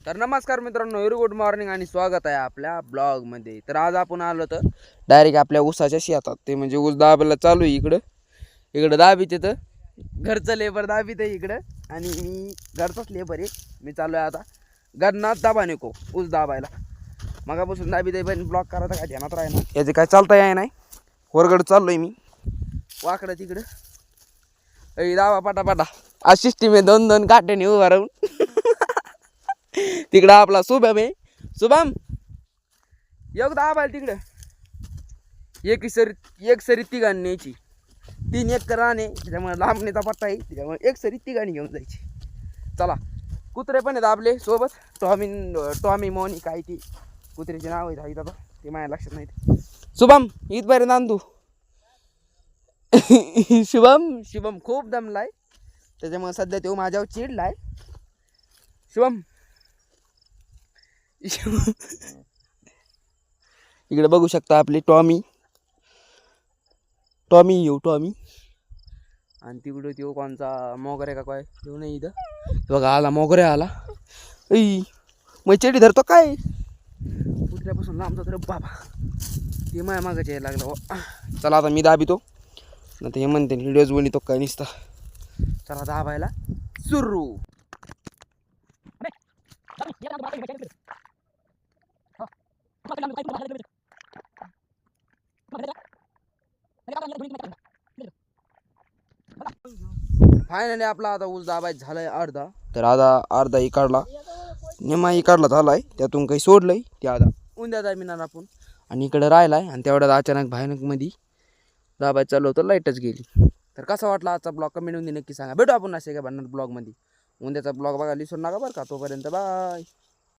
तर नमस्कार मित्रांनो, व्हेरी गुड मॉर्निंग आणि स्वागत आहे आपल्या ब्लॉगमध्ये. तर आज आपण आलो तर डायरेक्ट आपल्या ऊसाच्या शेतात, ते म्हणजे ऊस दाबायला चालू आहे. इकडं दाबीत येतं घरचं लेबर दाबीत आहे इकडं, आणि मी घरचाच लेबर आहे. मी चालू आहे आता गन्नात दाबा नको ऊस दाबायला. मगापासून दाबीत आहे, पण ब्लॉक करायचा काय ध्यानात राही ना, याचे काय चालता याय नाही. वरगड चाललो आहे मी वाकडं तिकडं. दाबा पाटा आज सिस्टीम आहे, दोन दोन काट्याने उभा राहून. तिकडं आपला शुभम आहे. शुभम योग दाबायला तिकडं एक सरी तिघांनी न्यायची. 3 एकर राणे त्याच्यामुळे लांबणीचा पट्टा आहे, त्याच्यामुळे एक सरी तिघांनी घेऊन जायची. चला, कुत्रे पण आहेत आपले सोबत. टॉमी मोनी काय ती कुत्र्याचे नाव आहेत आता, ते माझ्या लक्षात नाही. शुभम इथपर्यंत आण तू. शुभम खूप दमलाय, त्याच्यामुळे सध्या तो माझ्यावर चिडलाय. शुभम इकडे बघू शकता आपली टॉमी आणि तिकडे तो कोणचा मोगरे का काय येऊ नाही इथं. बघा आला मोगरे आला. मग चेडी धरतो काय कुत्र्यापासून लांब जातो रे बाबा. ते माया मागायचे यायला लागलं. चला आता मी दाबितो, ना ते म्हणते व्हिडिओज बनवतो काय निसता. चला दाबायला सुरू. फायनली आपला आता ऊस दाबायचा झालाय अर्धा. तर अर्धा इकडला निमा इकडला झालाय, त्यातून काही सोडलंय ते आता उद्या दाबिणार आपण. आणि इकडे राहिलाय, आणि तेवढ्यात अचानक भयानक मध्ये दाबायचं चालू होतं, लाईटच गेली. तर कसा वाटला आजचा ब्लॉग कमेंट मध्ये नक्की सांगा. भेटू आपण असे का बनणार ब्लॉग मध्ये. उद्याचा ब्लॉग बघा विसरू नका बरं का. तोपर्यंत बाय.